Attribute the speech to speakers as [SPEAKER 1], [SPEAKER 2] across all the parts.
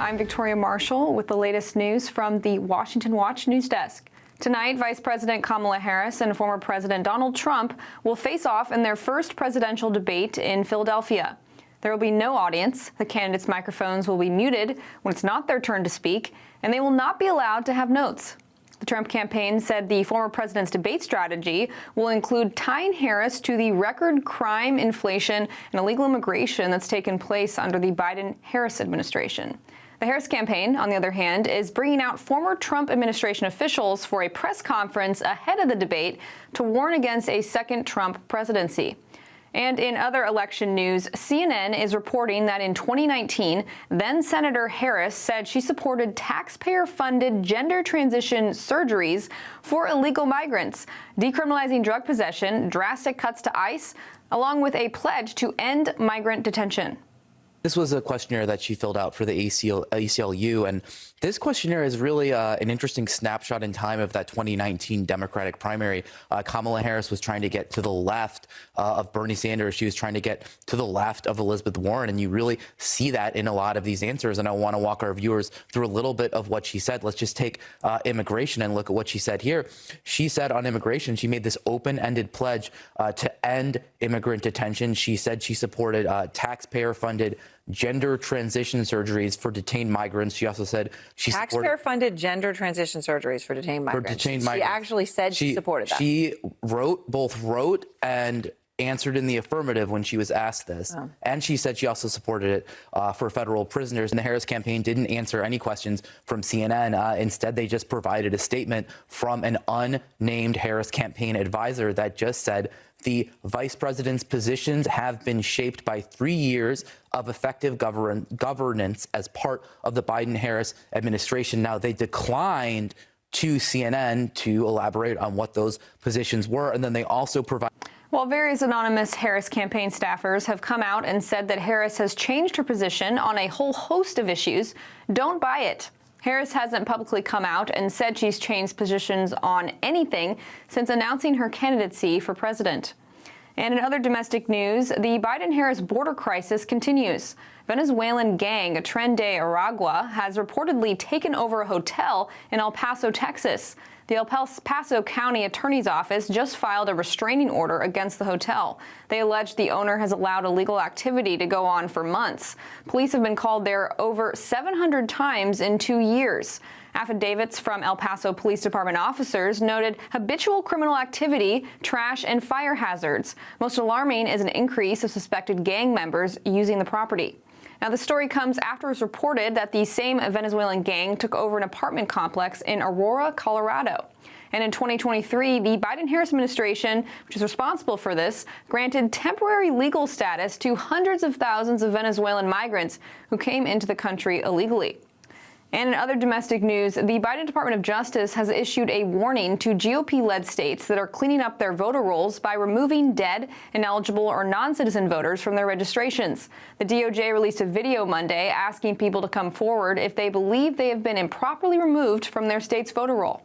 [SPEAKER 1] I'm Victoria Marshall with the latest news from the Washington Watch News Desk. Tonight, Vice President Kamala Harris and former President Donald Trump will face off in their first presidential debate in Philadelphia. There will be no audience. The candidates' microphones will be muted when it's not their turn to speak, and they will not be allowed to have notes. The Trump campaign said the former president's debate strategy will include tying Harris to the record crime, inflation, and illegal immigration that's taken place under the Biden-Harris administration. The Harris campaign, on the other hand, is bringing out former Trump administration officials for a press conference ahead of the debate to warn against a second Trump presidency. And in other election news, CNN is reporting that in 2019, then-Senator Harris said she supported taxpayer-funded gender transition surgeries for illegal migrants, decriminalizing drug possession, drastic cuts to ICE, along with a pledge to end migrant detention.
[SPEAKER 2] This was a questionnaire that she filled out for the ACLU, and this questionnaire is really an interesting snapshot in time of that 2019 Democratic primary. Kamala Harris was trying to get to the left of Bernie Sanders. She was trying to get to the left of Elizabeth Warren, and you really see that in a lot of these answers. And I want to walk our viewers through a little bit of what she said. Let's just take immigration and look at what she said here. She said on immigration, she made this open-ended pledge to end immigrant detention. She said she supported taxpayer-funded gender transition surgeries for detained migrants. She also said she
[SPEAKER 3] taxpayer-funded gender transition surgeries for detained migrants. She actually said she supported that.
[SPEAKER 2] She both wrote and answered in the affirmative when she was asked this. Oh. And she said she also supported it for federal prisoners. And the Harris campaign didn't answer any questions from CNN. Instead, they just provided a statement from an unnamed Harris campaign advisor that just said, the vice president's positions have been shaped by 3 years of effective governance as part of the Biden-Harris administration. Now, they declined to CNN to elaborate on what those positions were, and then they also provide.
[SPEAKER 1] Well, various anonymous Harris campaign staffers have come out and said that Harris has changed her position on a whole host of issues. Don't buy it. Harris hasn't publicly come out and said she's changed positions on anything since announcing her candidacy for president. And in other domestic news, the Biden-Harris border crisis continues. Venezuelan gang Tren de Aragua has reportedly taken over a hotel in El Paso, Texas. The El Paso County Attorney's Office just filed a restraining order against the hotel. They allege the owner has allowed illegal activity to go on for months. Police have been called there over 700 times in 2 years. Affidavits from El Paso Police Department officers noted habitual criminal activity, trash, and fire hazards. Most alarming is an increase of suspected gang members using the property. Now, the story comes after it was reported that the same Venezuelan gang took over an apartment complex in Aurora, Colorado. And in 2023, the Biden-Harris administration, which is responsible for this, granted temporary legal status to hundreds of thousands of Venezuelan migrants who came into the country illegally. And in other domestic news, the Biden Department of Justice has issued a warning to GOP-led states that are cleaning up their voter rolls by removing dead, ineligible, or non-citizen voters from their registrations. The DOJ released a video Monday asking people to come forward if they believe they have been improperly removed from their state's voter roll.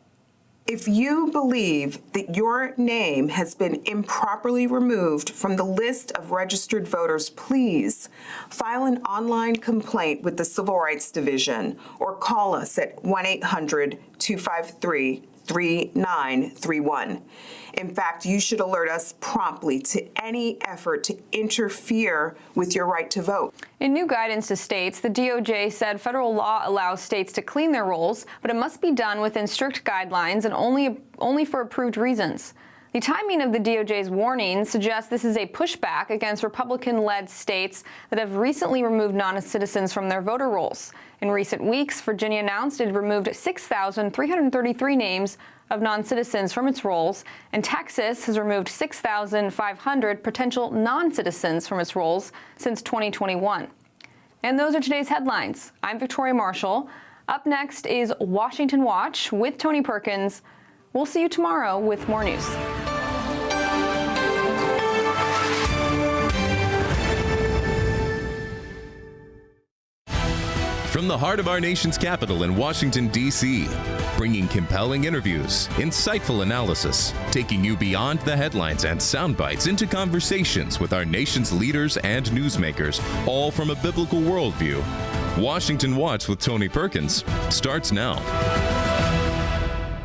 [SPEAKER 4] If you believe that your name has been improperly removed from the list of registered voters, please file an online complaint with the Civil Rights Division or call us at 1-800-253-3931. In fact, you should alert us promptly to any effort to interfere with your right to vote.
[SPEAKER 1] In new guidance to states, the DOJ said federal law allows states to clean their rolls, but it must be done within strict guidelines and only for approved reasons. The timing of the DOJ's warning suggests this is a pushback against Republican-led states that have recently removed non-citizens from their voter rolls. In recent weeks, Virginia announced it had removed 6,333 names of non-citizens from its rolls, and Texas has removed 6,500 potential non-citizens from its rolls since 2021. And those are today's headlines. I'm Victoria Marshall. Up next is Washington Watch with Tony Perkins. We'll see you tomorrow with more news.
[SPEAKER 5] From the heart of our nation's capital in Washington, D.C., bringing compelling interviews, insightful analysis, taking you beyond the headlines and sound bites into conversations with our nation's leaders and newsmakers, all from a biblical worldview. Washington Watch with Tony Perkins starts now.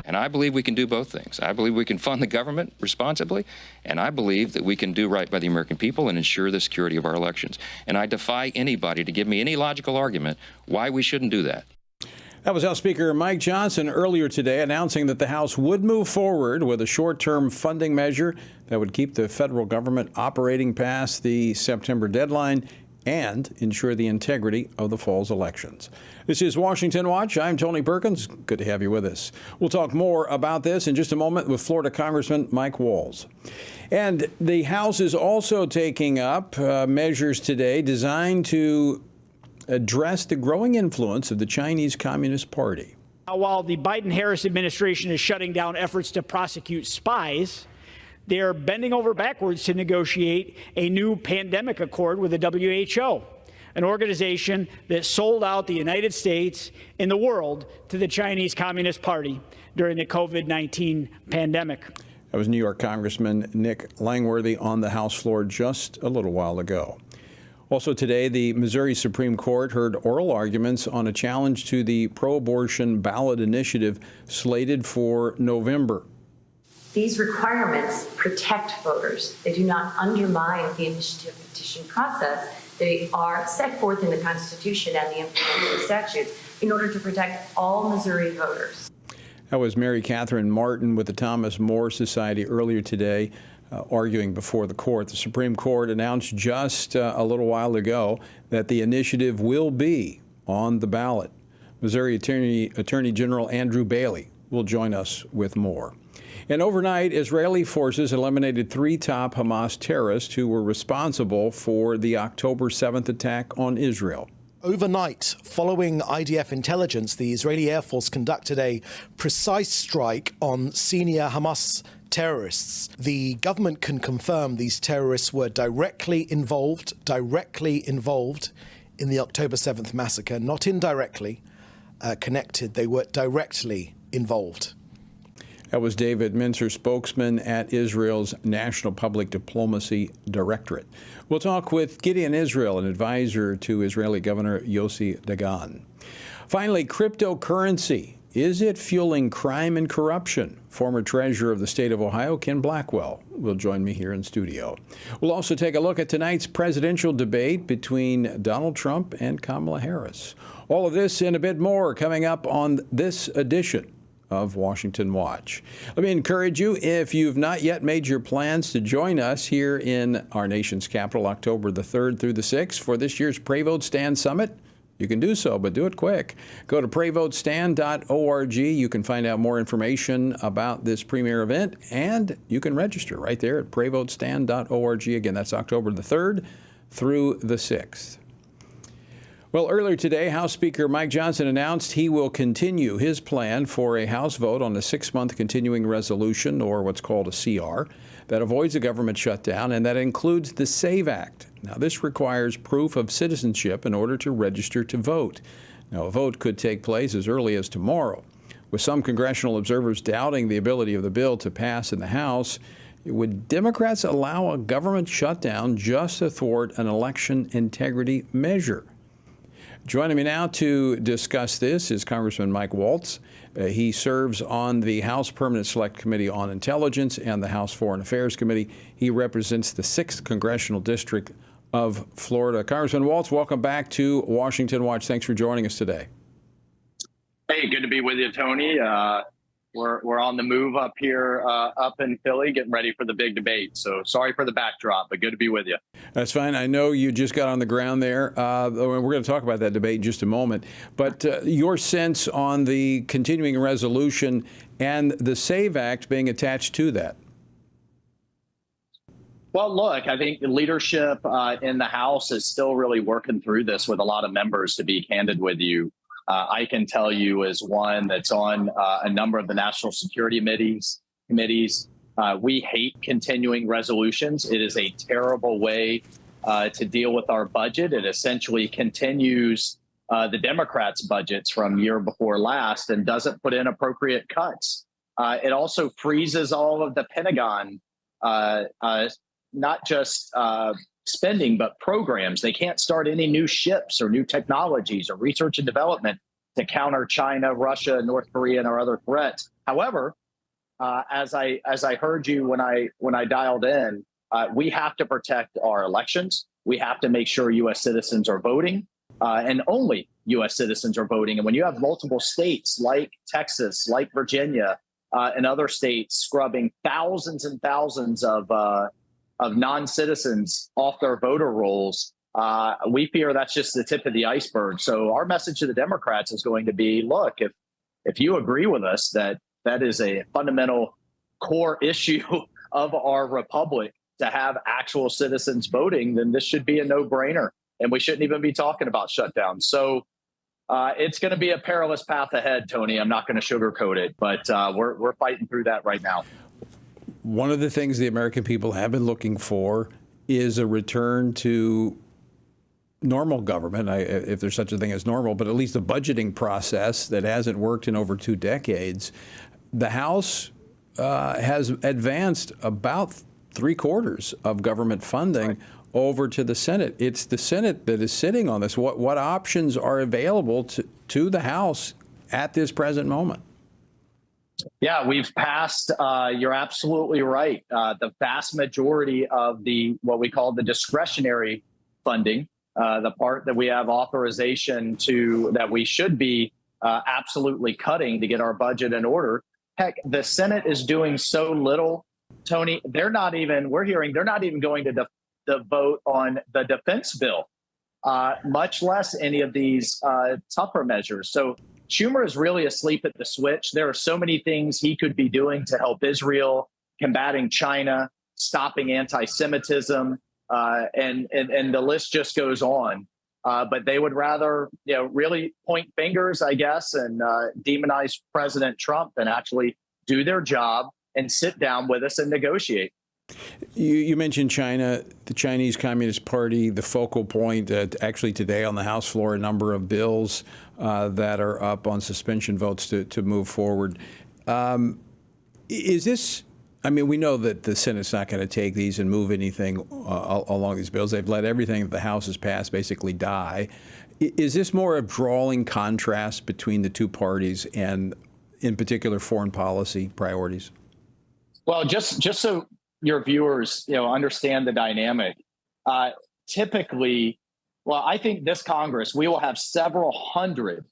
[SPEAKER 6] And I believe we can do both things. I believe we can fund the government responsibly, and I believe that we can do right by the American people and ensure the security of our elections. And I defy anybody to give me any logical argument why we shouldn't do that.
[SPEAKER 7] That was House Speaker Mike Johnson earlier today announcing that the House would move forward with a short-term funding measure that would keep the federal government operating past the September deadline and ensure the integrity of the fall's elections. This is Washington Watch. I'm Tony Perkins. Good to have you with us. We'll talk more about this in just a moment with Florida Congressman Mike Waltz. And the House is also taking up measures today designed to address the growing influence of the Chinese Communist Party.
[SPEAKER 8] While the Biden-Harris administration is shutting down efforts to prosecute spies, they're bending over backwards to negotiate a new pandemic accord with the WHO, an organization that sold out the United States and the world to the Chinese Communist Party during the COVID-19 pandemic.
[SPEAKER 7] That was New York Congressman Nick Langworthy on the House floor just a little while ago. Also today, the Missouri Supreme Court heard oral arguments on a challenge to the pro-abortion ballot initiative slated for November.
[SPEAKER 9] These requirements protect voters. They do not undermine the initiative petition process. They are set forth in the Constitution and the implementing statutes in order to protect all Missouri voters.
[SPEAKER 7] That was Mary Catherine Martin with the Thomas More Society earlier today, arguing before the court. The Supreme Court announced just a little while ago that the initiative will be on the ballot. Missouri Attorney General Andrew Bailey will join us with more. And overnight, Israeli forces eliminated 3 top Hamas terrorists who were responsible for the October 7th attack on Israel.
[SPEAKER 10] Overnight, following IDF intelligence, the Israeli Air Force conducted a precise strike on senior Hamas terrorists. The government can confirm these terrorists were directly involved in the October 7th massacre, not indirectly connected. They were directly involved.
[SPEAKER 7] That was David Mincer, spokesman at Israel's National Public Diplomacy Directorate. We'll talk with Gideon Israel, an advisor to Israeli Governor Yossi Dagan. Finally, cryptocurrency. Is it fueling crime and corruption? Former Treasurer of the state of Ohio, Ken Blackwell, will join me here in studio. We'll also take a look at tonight's presidential debate between Donald Trump and Kamala Harris. All of this and a bit more coming up on this edition of Washington Watch. Let me encourage you, if you've not yet made your plans to join us here in our nation's capital, October the 3rd through the 6th for this year's Pray Vote Stand Summit, you can do so, but do it quick. Go to prayvotestand.org. You can find out more information about this premier event, and you can register right there at prayvotestand.org. Again, that's October the 3rd through the 6th. Well, earlier today, House Speaker Mike Johnson announced he will continue his plan for a House vote on a 6-month continuing resolution, or what's called a CR, that avoids a government shutdown, and that includes the SAVE Act. Now, this requires proof of citizenship in order to register to vote. Now, a vote could take place as early as tomorrow. With some congressional observers doubting the ability of the bill to pass in the House, would Democrats allow a government shutdown just to thwart an election integrity measure? Joining me now to discuss this is Congressman Mike Waltz. He serves on the House Permanent Select Committee on Intelligence and the House Foreign Affairs Committee. He represents the 6th Congressional District of Florida. Congressman Waltz, welcome back to Washington Watch. Thanks for joining us today.
[SPEAKER 11] Hey, good to be with you, Tony. We're on the move up here, up in Philly, getting ready for the big debate. So sorry for the backdrop, but good to be with you.
[SPEAKER 7] That's fine. I know you just got on the ground there. We're going to talk about that debate in just a moment. But your sense on the continuing resolution and the SAVE Act being attached to that?
[SPEAKER 11] Well, look, I think the leadership in the House is still really working through this with a lot of members, to be candid with you. I can tell you as one that's on a number of the national security committees, we hate continuing resolutions. It is a terrible way to deal with our budget. It essentially continues the Democrats' budgets from year before last and doesn't put in appropriate cuts. It also freezes all of the Pentagon, not just spending, but programs. They can't start any new ships or new technologies or research and development to counter China, Russia, North Korea, and our other threats. However, as I heard you when I dialed in, we have to protect our elections. We have to make sure U.S. citizens are voting, and only U.S. citizens are voting. And when you have multiple states like Texas, like Virginia, and other states scrubbing thousands and thousands of non-citizens off their voter rolls, we fear that's just the tip of the iceberg. So our message to the Democrats is going to be, look, if you agree with us that that is a fundamental core issue of our republic to have actual citizens voting, then this should be a no-brainer. And we shouldn't even be talking about shutdowns. So it's going to be a perilous path ahead, Tony. I'm not going to sugarcoat it, but we're fighting through that right now.
[SPEAKER 7] One of the things the American people have been looking for is a return to normal government, if there's such a thing as normal, but at least a budgeting process that hasn't worked in over 2 decades. The House has advanced about 3/4 of government funding over to the Senate. It's the Senate that is sitting on this. What options are available to the House at this present moment?
[SPEAKER 11] Yeah, we've passed, you're absolutely right, the vast majority of what we call the discretionary funding, the part that we have authorization to, that we should be absolutely cutting to get our budget in order. Heck, the Senate is doing so little, Tony. We're hearing they're not even going to vote on the defense bill, much less any of these tougher measures. So Schumer is really asleep at the switch. There are so many things he could be doing to help Israel, combating China, stopping anti-Semitism, and the list just goes on. But they would rather, really point fingers, I guess, and demonize President Trump than actually do their job and sit down with us and negotiate.
[SPEAKER 7] You mentioned China, the Chinese Communist Party, the focal point. Actually, today on the House floor, a number of bills that are up on suspension votes to move forward. Is this? I mean, we know that the Senate's not going to take these and move anything along these bills. They've let everything that the House has passed basically die. Is this more of drawing contrast between the two parties and, in particular, foreign policy priorities?
[SPEAKER 11] Well, just so your viewers, understand the dynamic. Typically, I think this Congress, we will have several hundred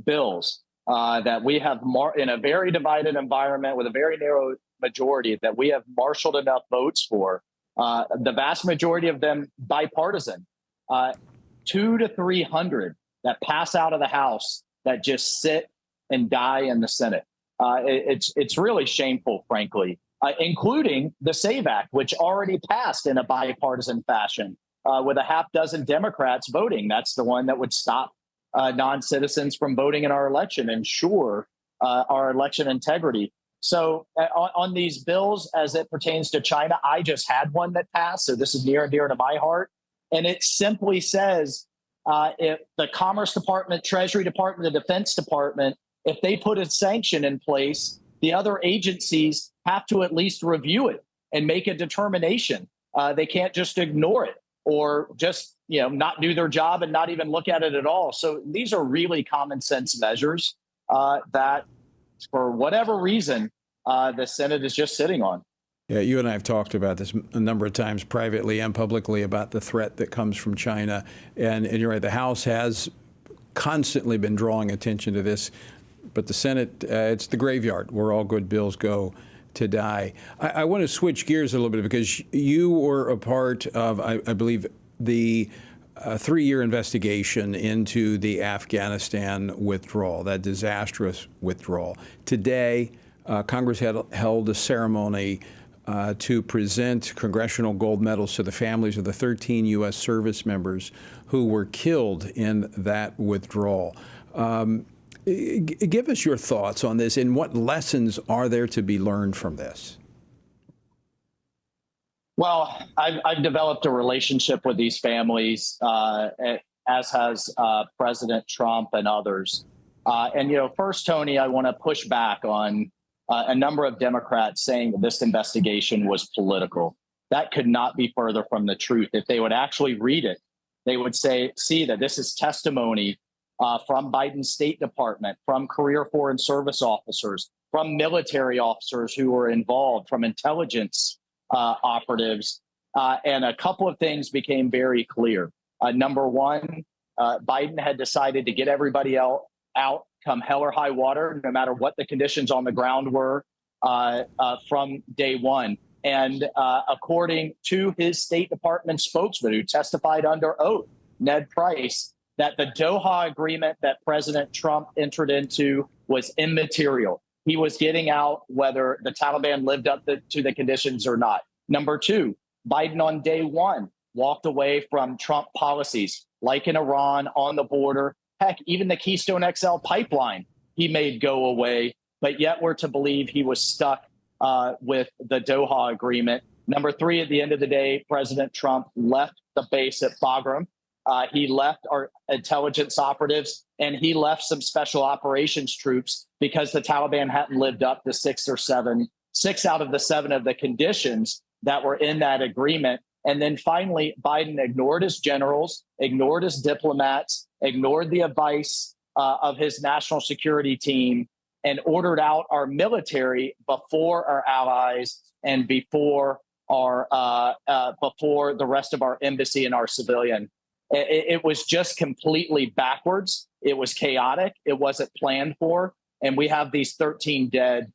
[SPEAKER 11] bills that we have in a very divided environment with a very narrow majority that we have marshaled enough votes for. The vast majority of them bipartisan, 200 to 300 that pass out of the House that just sit and die in the Senate. It's really shameful, frankly. Including the SAVE Act, which already passed in a bipartisan fashion with a half dozen Democrats voting. That's the one that would stop non-citizens from voting in our election, ensure our election integrity. So on these bills, as it pertains to China, I just had one that passed. So this is near and dear to my heart. And it simply says if the Commerce Department, Treasury Department, the Defense Department, if they put a sanction in place, the other agencies have to at least review it and make a determination. They can't just ignore it or just, not do their job and not even look at it at all. So these are really common sense measures that, for whatever reason, the Senate is just sitting on.
[SPEAKER 7] Yeah, you and I have talked about this a number of times privately and publicly about the threat that comes from China. And you're right, the House has constantly been drawing attention to this. But the Senate, it's the graveyard where all good bills go to die. I want to switch gears a little bit because you were a part of, I believe, the 3-year investigation into the Afghanistan withdrawal, that disastrous withdrawal. Today, Congress held a ceremony to present Congressional gold medals to the families of the 13 U.S. service members who were killed in that withdrawal. Give us your thoughts on this and what lessons are there to be learned from this?
[SPEAKER 11] Well, I've developed a relationship with these families, as has President Trump and others. First, Tony, I want to push back on a number of Democrats saying that this investigation was political. That could not be further from the truth. If they would actually read it, they would see that this is testimony from Biden's State Department, from career foreign service officers, from military officers who were involved, from intelligence operatives. And a couple of things became very clear. Number one, Biden had decided to get everybody out come hell or high water, no matter what the conditions on the ground were from day one. And according to his State Department spokesman who testified under oath, Ned Price, that the Doha agreement that President Trump entered into was immaterial. He was getting out whether the Taliban lived up to the conditions or not. Number two, Biden on day one walked away from Trump policies like in Iran, on the border. Heck, even the Keystone XL pipeline he made go away. But yet we're to believe he was stuck with the Doha agreement. Number three, at the end of the day, President Trump left the base at Bagram. He left our intelligence operatives, and he left some special operations troops because the Taliban hadn't lived up to six out of the seven of the conditions that were in that agreement. And then finally, Biden ignored his generals, ignored his diplomats, ignored the advice of his national security team, and ordered out our military before our allies and before the rest of our embassy and our civilian. It was just completely backwards. It was chaotic. It wasn't planned for. And we have these 13 dead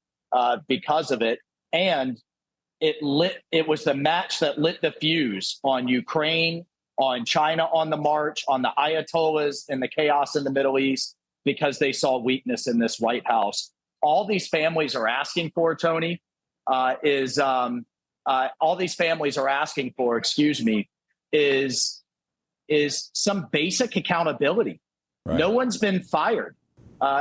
[SPEAKER 11] because of it. And it was the match that lit the fuse on Ukraine, on China on the march, on the Ayatollahs and the chaos in the Middle East, because they saw weakness in this White House. All these families are asking for, Tony, is some basic accountability. Right. No one's been fired.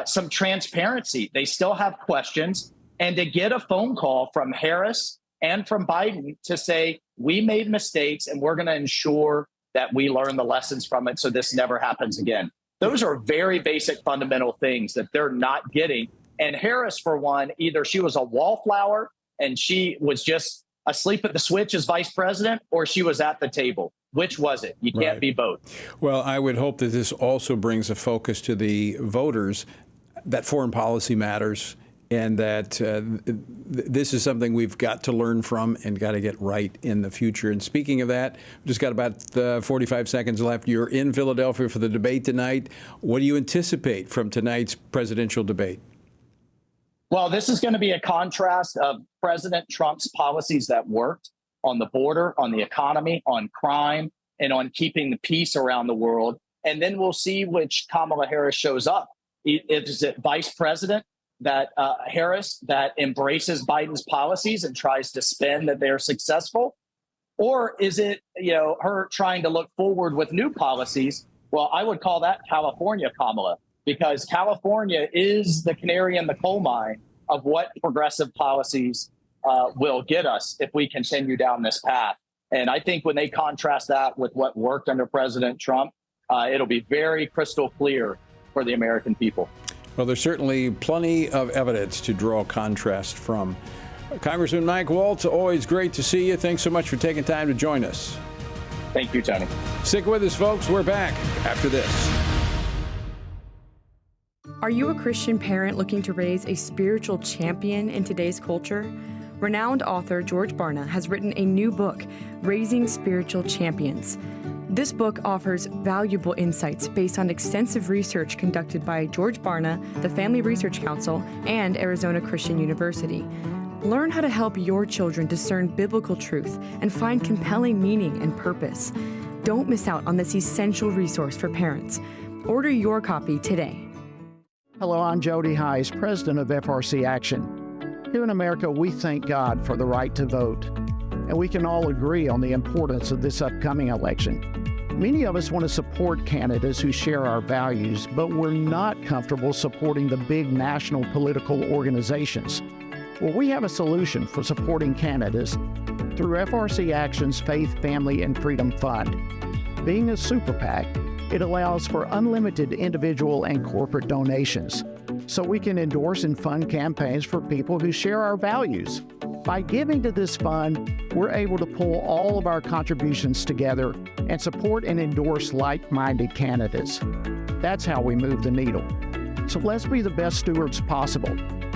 [SPEAKER 11] Some transparency. They still have questions. And to get a phone call from Harris and from Biden to say, we made mistakes and we're going to ensure that we learn the lessons from it so this never happens again. Those are very basic fundamental things that they're not getting. And Harris, for one, either she was a wallflower and she was just asleep at the switch as vice president, or she was at the table. Which was it? You can't be both.
[SPEAKER 7] Well, I would hope that this also brings a focus to the voters that foreign policy matters, and that this is something we've got to learn from and got to get right in the future. And speaking of that, we've just got about 45 seconds left. You're in Philadelphia for the debate tonight. What do you anticipate from tonight's presidential debate?
[SPEAKER 11] Well, this is going to be a contrast of President Trump's policies that worked on the border, on the economy, on crime, and on keeping the peace around the world. And then we'll see which Kamala Harris shows up. Is it Vice President Harris that embraces Biden's policies and tries to spin that they're successful? Or is it, her trying to look forward with new policies? Well, I would call that California Kamala, because California is the canary in the coal mine of what progressive policies will get us if we continue down this path. And I think when they contrast that with what worked under President Trump, it'll be very crystal clear for the American people.
[SPEAKER 7] Well, there's certainly plenty of evidence to draw contrast from. Congressman Mike Waltz, always great to see you. Thanks so much for taking time to join us.
[SPEAKER 11] Thank you, Tony.
[SPEAKER 7] Stick with us, folks. We're back after this.
[SPEAKER 12] Are you a Christian parent looking to raise a spiritual champion in today's culture? Renowned author George Barna has written a new book, Raising Spiritual Champions. This book offers valuable insights based on extensive research conducted by George Barna, the Family Research Council, and Arizona Christian University. Learn how to help your children discern biblical truth and find compelling meaning and purpose. Don't miss out on this essential resource for parents. Order your copy today.
[SPEAKER 13] Hello, I'm Jody Heiss, president of FRC Action. Here in America, we thank God for the right to vote, and we can all agree on the importance of this upcoming election. Many of us want to support candidates who share our values, but we're not comfortable supporting the big national political organizations. Well, we have a solution for supporting candidates through FRC Action's Faith, Family, and Freedom Fund. Being a super PAC, it allows for unlimited individual and corporate donations, so we can endorse and fund campaigns for people who share our values. By giving to this fund, we're able to pull all of our contributions together and support and endorse like-minded candidates. That's how we move the needle. So let's be the best stewards possible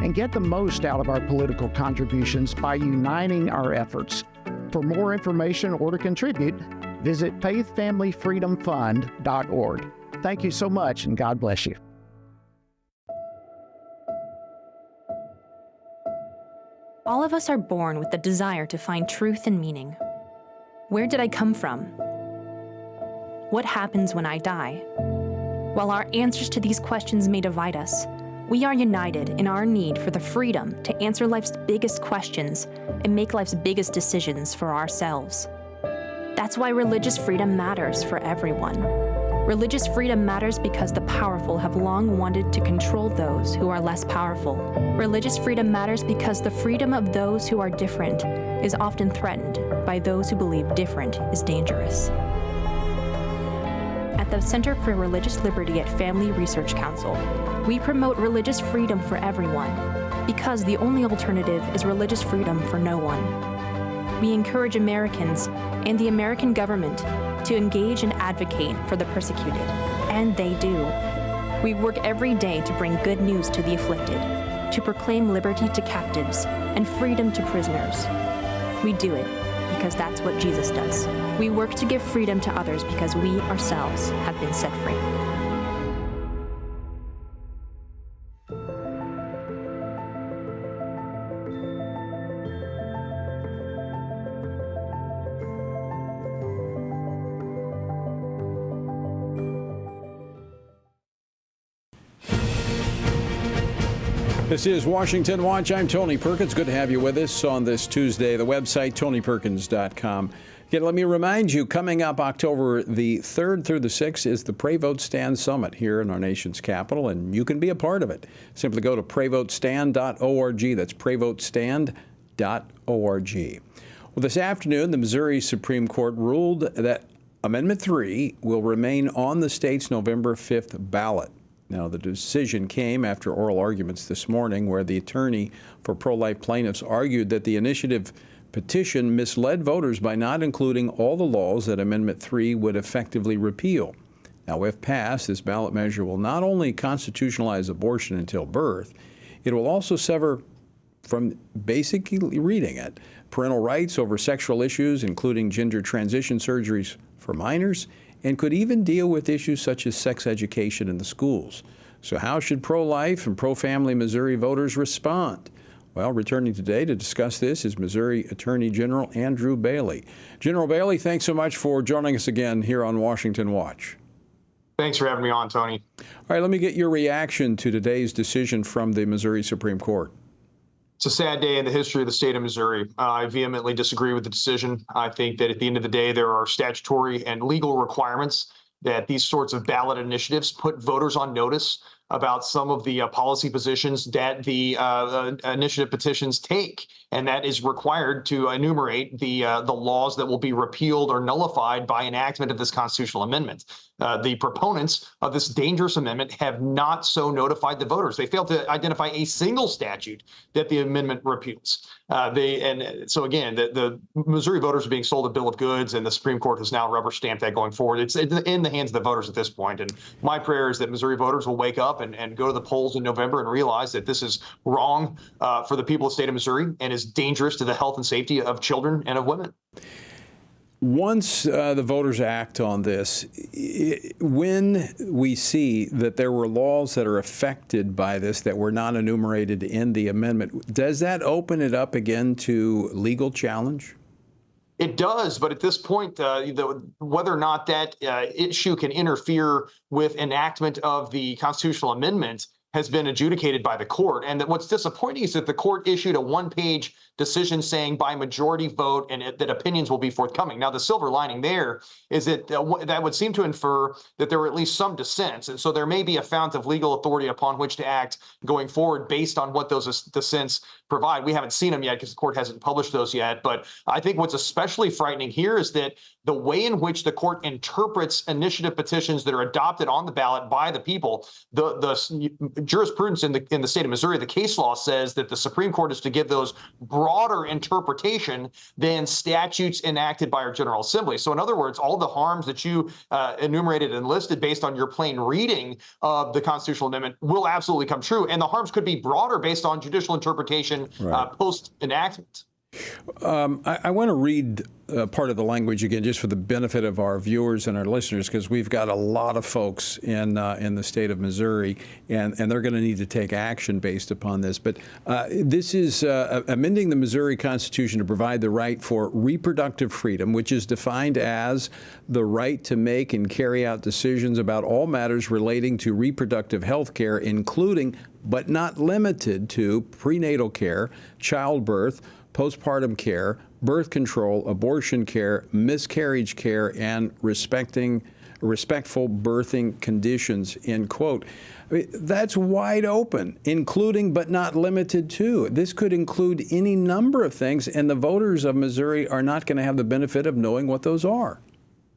[SPEAKER 13] and get the most out of our political contributions by uniting our efforts. For more information or to contribute, visit faithfamilyfreedomfund.org. Thank you so much, and God bless you.
[SPEAKER 14] All of us are born with the desire to find truth and meaning. Where did I come from? What happens when I die? While our answers to these questions may divide us, we are united in our need for the freedom to answer life's biggest questions and make life's biggest decisions for ourselves. That's why religious freedom matters for everyone. Religious freedom matters because the powerful have long wanted to control those who are less powerful. Religious freedom matters because the freedom of those who are different is often threatened by those who believe different is dangerous. At the Center for Religious Liberty at Family Research Council, we promote religious freedom for everyone because the only alternative is religious freedom for no one. We encourage Americans and the American government to engage and advocate for the persecuted, and they do. We work every day to bring good news to the afflicted, to proclaim liberty to captives and freedom to prisoners. We do it because that's what Jesus does. We work to give freedom to others because we ourselves have been set free.
[SPEAKER 7] This is Washington Watch. I'm Tony Perkins. Good to have you with us on this Tuesday. The website, tonyperkins.com. Again, let me remind you, coming up October the 3rd through the 6th is the Pray Vote Stand Summit here in our nation's capital, and you can be a part of it. Simply go to prayvotestand.org. That's prayvotestand.org. Well, this afternoon, the Missouri Supreme Court ruled that Amendment 3 will remain on the state's November 5th ballot. Now, the decision came after oral arguments this morning where the attorney for pro-life plaintiffs argued that the initiative petition misled voters by not including all the laws that Amendment 3 would effectively repeal. Now, if passed, this ballot measure will not only constitutionalize abortion until birth, it will also sever, from basically reading it, parental rights over sexual issues, including gender transition surgeries for minors, and could even deal with issues such as sex education in the schools. So how should pro-life and pro-family Missouri voters respond? Well, returning today to discuss this is Missouri Attorney General Andrew Bailey. General Bailey, thanks so much for joining us again here on Washington Watch.
[SPEAKER 15] Thanks for having me on, Tony.
[SPEAKER 7] All right, let me get your reaction to today's decision from the Missouri Supreme Court.
[SPEAKER 15] It's a sad day in the history of the state of Missouri. I vehemently disagree with the decision. I think that at the end of the day, there are statutory and legal requirements that these sorts of ballot initiatives put voters on notice about some of the policy positions that the initiative petitions take, and that is required to enumerate the laws that will be repealed or nullified by enactment of this constitutional amendment. The proponents of this dangerous amendment have not so notified the voters. They failed to identify a single statute that the amendment repeals. So again, the Missouri voters are being sold a bill of goods, and the Supreme Court has now rubber stamped that going forward. It's in the hands of the voters at this point. And my prayer is that Missouri voters will wake up and go to the polls in November and realize that this is wrong for the people of the state of Missouri and is dangerous to the health and safety of children and of women.
[SPEAKER 7] Once the voters act on this, when we see that there were laws that are affected by this that were not enumerated in the amendment, does that open it up again to legal challenge?
[SPEAKER 15] It does, but at this point, whether or not that issue can interfere with enactment of the constitutional amendment has been adjudicated by the court. And that what's disappointing is that the court issued a one-page decision saying by majority vote and that opinions will be forthcoming. Now, the silver lining there is that that would seem to infer that there were at least some dissents. And so there may be a fount of legal authority upon which to act going forward based on what those dissents provide. We haven't seen them yet because the court hasn't published those yet. But I think what's especially frightening here is that the way in which the court interprets initiative petitions that are adopted on the ballot by the people, jurisprudence in the state of Missouri, the case law says that the Supreme Court is to give those broader interpretation than statutes enacted by our General Assembly. So in other words, all the harms that you enumerated and listed based on your plain reading of the constitutional amendment will absolutely come true. And the harms could be broader based on judicial interpretation post-enactment.
[SPEAKER 7] I want to read part of the language again, just for the benefit of our viewers and our listeners, because we've got a lot of folks in the state of Missouri, and they're going to need to take action based upon this. But this is amending the Missouri Constitution to provide the right for reproductive freedom, which is defined as the right to make and carry out decisions about all matters relating to reproductive health care, including but not limited to prenatal care, childbirth, postpartum care, birth control, abortion care, miscarriage care, and respectful birthing conditions, end quote. I mean, that's wide open, including but not limited to. This could include any number of things, and the voters of Missouri are not going to have the benefit of knowing what those are.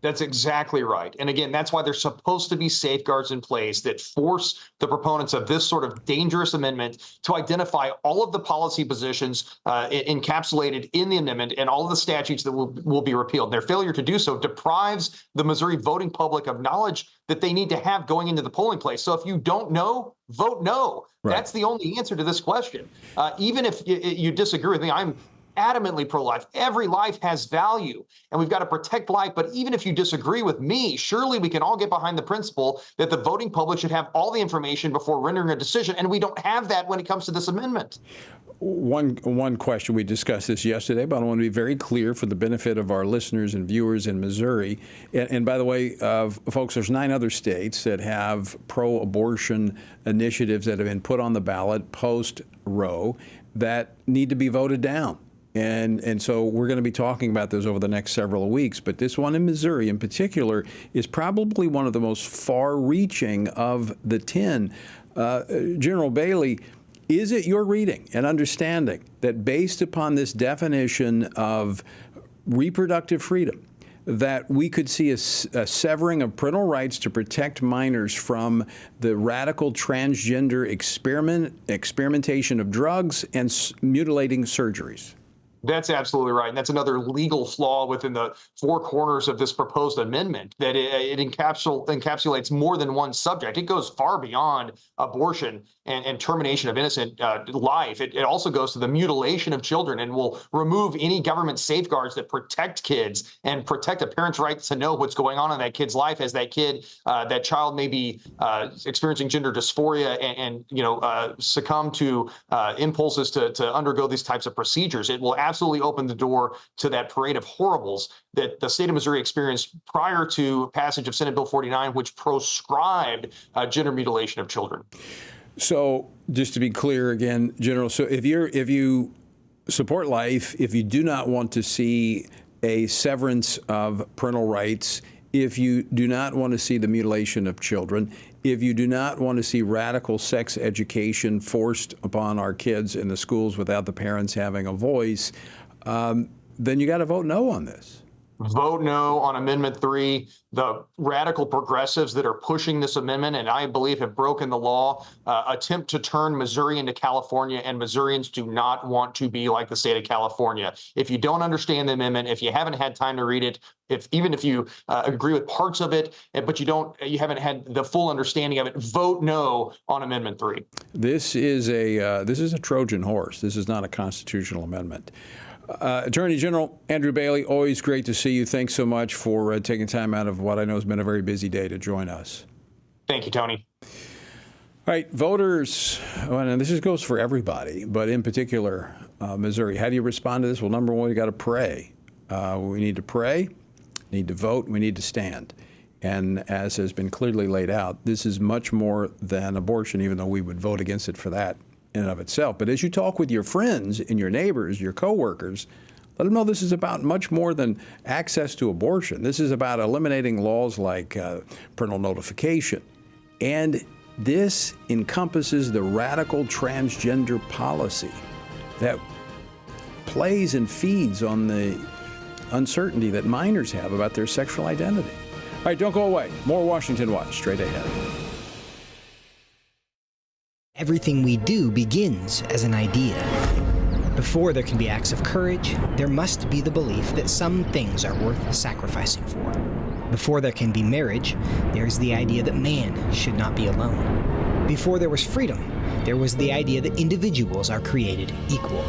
[SPEAKER 15] That's exactly right. And again, that's why there's supposed to be safeguards in place that force the proponents of this sort of dangerous amendment to identify all of the policy positions encapsulated in the amendment and all of the statutes that will be repealed. Their failure to do so deprives the Missouri voting public of knowledge that they need to have going into the polling place. So if you don't know, vote no. Right. That's the only answer to this question. Even if you disagree with me, I'm adamantly pro-life. Every life has value, and we've got to protect life. But even if you disagree with me, surely we can all get behind the principle that the voting public should have all the information before rendering a decision, and we don't have that when it comes to this amendment.
[SPEAKER 7] One question, we discussed this yesterday, but I want to be very clear for the benefit of our listeners and viewers in Missouri. And by the way, folks, there's 9 other states that have pro-abortion initiatives that have been put on the ballot post-Roe that need to be voted down. And so we're going to be talking about those over the next several weeks. But this one in Missouri in particular is probably one of the most far-reaching of the 10. General Bailey, is it your reading and understanding that based upon this definition of reproductive freedom, that we could see a severing of parental rights to protect minors from the radical transgender experimentation of drugs and mutilating surgeries?
[SPEAKER 15] That's absolutely right. And that's another legal flaw within the 4 corners of this proposed amendment, that it encapsulates more than one subject. It goes far beyond abortion and termination of innocent life. It also goes to the mutilation of children and will remove any government safeguards that protect kids and protect a parent's right to know what's going on in that kid's life as that child may be experiencing gender dysphoria and succumb to impulses to undergo these types of procedures. It will absolutely open the door to that parade of horribles that the state of Missouri experienced prior to passage of Senate Bill 49, which proscribed gender mutilation of children.
[SPEAKER 7] So just to be clear again, General, so if you support life, if you do not want to see a severance of parental rights, if you do not want to see the mutilation of children, if you do not want to see radical sex education forced upon our kids in the schools without the parents having a voice, then you got to vote no on this.
[SPEAKER 15] Vote no on Amendment 3. The radical progressives that are pushing this amendment, and I believe have broken the law, attempt to turn Missouri into California, and Missourians do not want to be like the state of California. If you don't understand the amendment, if you haven't had time to read it, even if you agree with parts of it, but you haven't had the full understanding of it, vote no on Amendment 3.
[SPEAKER 7] This is a Trojan horse. This is not a constitutional amendment. Attorney General Andrew Bailey, always great to see you. Thanks so much for taking time out of what I know has been a very busy day to join us.
[SPEAKER 15] Thank you, Tony.
[SPEAKER 7] All right, voters, and this goes for everybody, but in particular, Missouri. How do you respond to this? Well, number one, you got to pray. We need to pray, need to vote, we need to stand. And as has been clearly laid out, this is much more than abortion, even though we would vote against it for that in and of itself. But as you talk with your friends and your neighbors, your coworkers, let them know this is about much more than access to abortion. This is about eliminating laws like parental notification. And this encompasses the radical transgender policy that plays and feeds on the uncertainty that minors have about their sexual identity. All right, don't go away. More Washington Watch straight ahead.
[SPEAKER 16] everything we do begins as an idea. Before there can be acts of courage, there must be the belief that some things are worth sacrificing for. Before there can be marriage, there's the idea that man should not be alone. Before there was freedom, there was the idea that individuals are created equal.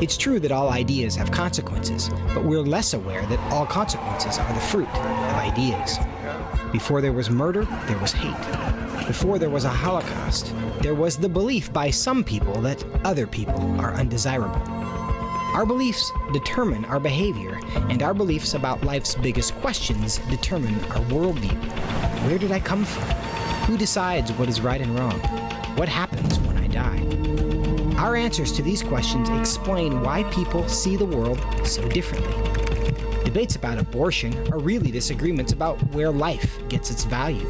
[SPEAKER 16] It's true that all ideas have consequences, but we're less aware that all consequences are the fruit of ideas. Before there was murder, there was hate. Before there was a Holocaust, there was the belief by some people that other people are undesirable. Our beliefs determine our behavior, and our beliefs about life's biggest questions determine our worldview. Where did I come from? Who decides what is right and wrong? What happens when I die? Our answers to these questions explain why people see the world so differently. Debates about abortion are really disagreements about where life gets its value.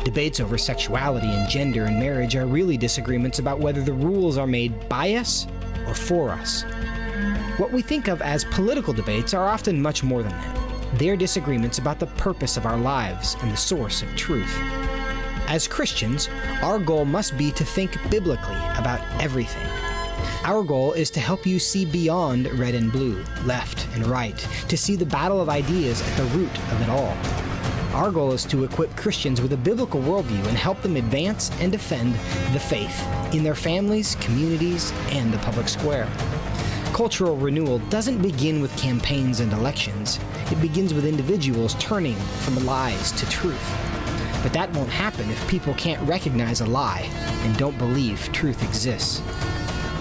[SPEAKER 16] Debates over sexuality and gender and marriage are really disagreements about whether the rules are made by us or for us. What we think of as political debates are often much more than that. They're disagreements about the purpose of our lives and the source of truth. As Christians, our goal must be to think biblically about everything. Our goal is to help you see beyond red and blue, left and right, to see the battle of ideas at the root of it all. Our goal is to equip Christians with a biblical worldview and help them advance and defend the faith in their families, communities, and the public square. Cultural renewal doesn't begin with campaigns and elections. It begins with individuals turning from lies to truth. But that won't happen if people can't recognize a lie and don't believe truth exists.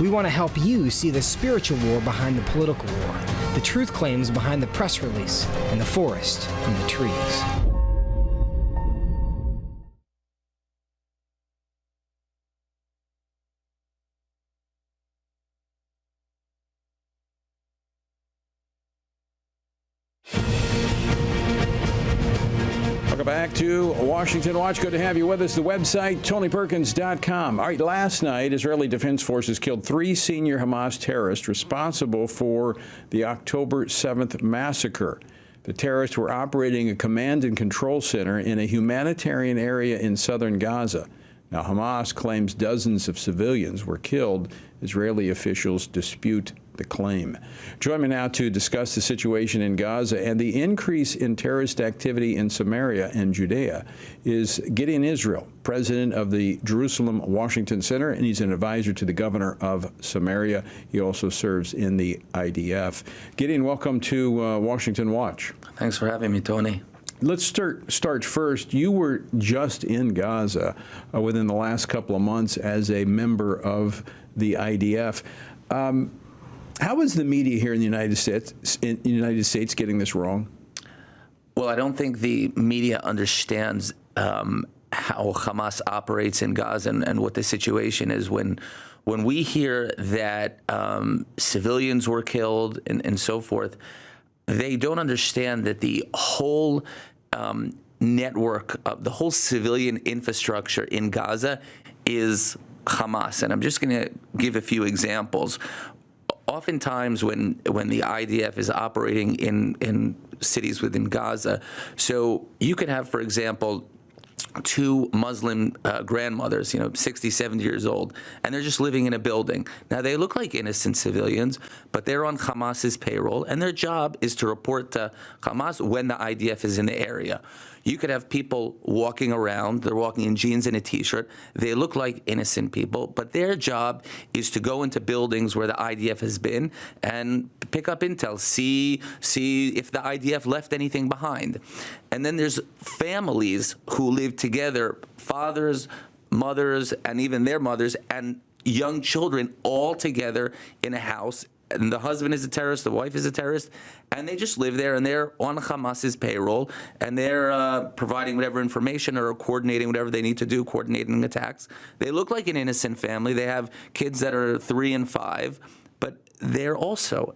[SPEAKER 16] We want to help you see the spiritual war behind the political war, the truth claims behind the press release, and the forest from the trees.
[SPEAKER 7] Welcome back to Washington Watch. Good to have you with us. The website, TonyPerkins.com. All right, last night, Israeli Defense Forces killed 3 senior Hamas terrorists responsible for the October 7th massacre. The terrorists were operating a command and control center in a humanitarian area in southern Gaza. Now, Hamas claims dozens of civilians were killed. Israeli officials dispute the claim. Join me now to discuss the situation in Gaza and the increase in terrorist activity in Samaria and Judea is Gideon Israel, president of the Jerusalem-Washington Center, and he's an advisor to the governor of Samaria. He also serves in the IDF. Gideon, welcome to Washington Watch.
[SPEAKER 17] Thanks for having me, Tony.
[SPEAKER 7] Let's start first. You were just in Gaza within the last couple of months as a member of the IDF. How is the media here in the United States getting this wrong?
[SPEAKER 17] Well, I don't think the media understands how Hamas operates in Gaza and what the situation is. When we hear that civilians were killed and so forth, they don't understand that the whole network of the whole civilian infrastructure in Gaza is Hamas. And I'm just going to give a few examples. Oftentimes when the IDF is operating in cities within Gaza, so you could have, for example, 2 Muslim grandmothers, 60, 70 years old, and they're just living in a building. Now, they look like innocent civilians, but they're on Hamas's payroll, and their job is to report to Hamas when the IDF is in the area. You could have people walking around, they're walking in jeans and a T-shirt. They look like innocent people, but their job is to go into buildings where the IDF has been and pick up intel, see if the IDF left anything behind. And then there's families who live together, fathers, mothers, and even their mothers, and young children all together in a house. And the husband is a terrorist, the wife is a terrorist, and they just live there, and they're on Hamas's payroll, and they're providing whatever information or coordinating whatever they need to do, coordinating attacks. They look like an innocent family. They have kids that are 3 and 5, but they're also